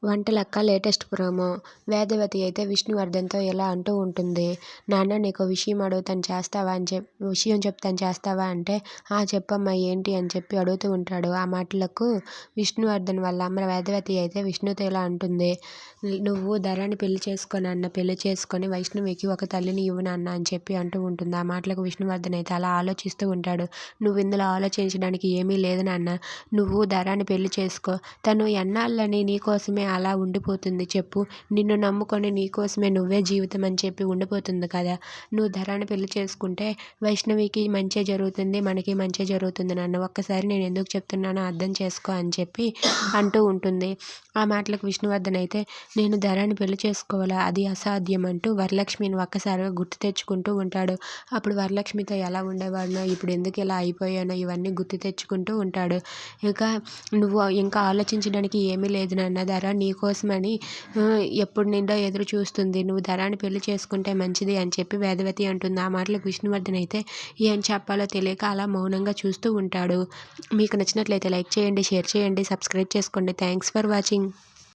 Vantalakka latest promo. Vedavathi అయితే విష్ణువర్ధన్తో ఇలా అంటూ ఉంటుంది. నాన్న నీకో విషయం అడుగుతాను చేస్తావా విషయం చెప్తాను చేస్తావా అంటే చెప్పమ్మా ఏంటి అని చెప్పి అడుగుతూ ఉంటాడు. ఆ మాటలకు విష్ణువర్ధన్ వాళ్ళ అమ్మ వేదవతి అయితే విష్ణుతో ఇలా అంటుంది. నువ్వు ధరణి పెళ్లి చేసుకో నాన్న, పెళ్లి చేసుకొని వైష్ణవికి ఒక తల్లిని ఇవ్వు నాన్న అని చెప్పి అంటూ ఉంటుంది. ఆ మాటలకు విష్ణువర్ధన్ అయితే అలా ఆలోచిస్తూ ఉంటాడు. నువ్వు ఇందులో ఆలోచించడానికి ఏమీ లేదు నాన్న, నువ్వు ధరణి పెళ్లి చేసుకో, తను ఎన్నాళ్ళని నీకోసమే అలా ఉండిపోతుంది చెప్పు, నిన్ను నమ్ముకొని నీకోసమే నువ్వే జీవితం అని చెప్పి ఉండిపోతుంది కదా. నువ్వు ధరణి పెళ్లి చేసుకుంటే వైష్ణవికి మంచి జరుగుతుంది, మనకి మంచి జరుగుతుంది నాన్న, ఒక్కసారి నేను ఎందుకు చెప్తున్నానో అర్థం చేసుకో అని చెప్పి అంటూ ఉంటుంది. ఆ మాటలకు విష్ణువర్ధన్ అయితే నేను ధరణి పెళ్లి చేసుకోవాలా, అది అసాధ్యం అంటూ వరలక్ష్మిని ఒక్కసారిగా గుర్తు తెచ్చుకుంటూ ఉంటాడు. అప్పుడు వరలక్ష్మితో ఎలా ఉండేవాడినో, ఇప్పుడు ఎందుకు ఇలా అయిపోయానో ఇవన్నీ గుర్తు తెచ్చుకుంటూ ఉంటాడు. ఇక నువ్వు ఇంకా ఆలోచించడానికి ఏమీ లేదు నాన్న, ధర నీకోసమని ఎప్పుడు నిండో ఎదురు చూస్తుంది, నువ్వు ధరాన్ని పెళ్లి చేసుకుంటే మంచిది అని చెప్పి వేదవతి అంటుంది. ఆ మాటలకు విష్ణువర్ధన్ అయితే ఏం చెప్పాలో తెలియక అలా మౌనంగా చూస్తూ ఉంటాడు. మీకు నచ్చినట్లయితే లైక్ చేయండి, షేర్ చేయండి, సబ్స్క్రైబ్ చేసుకోండి. Thanks for watching.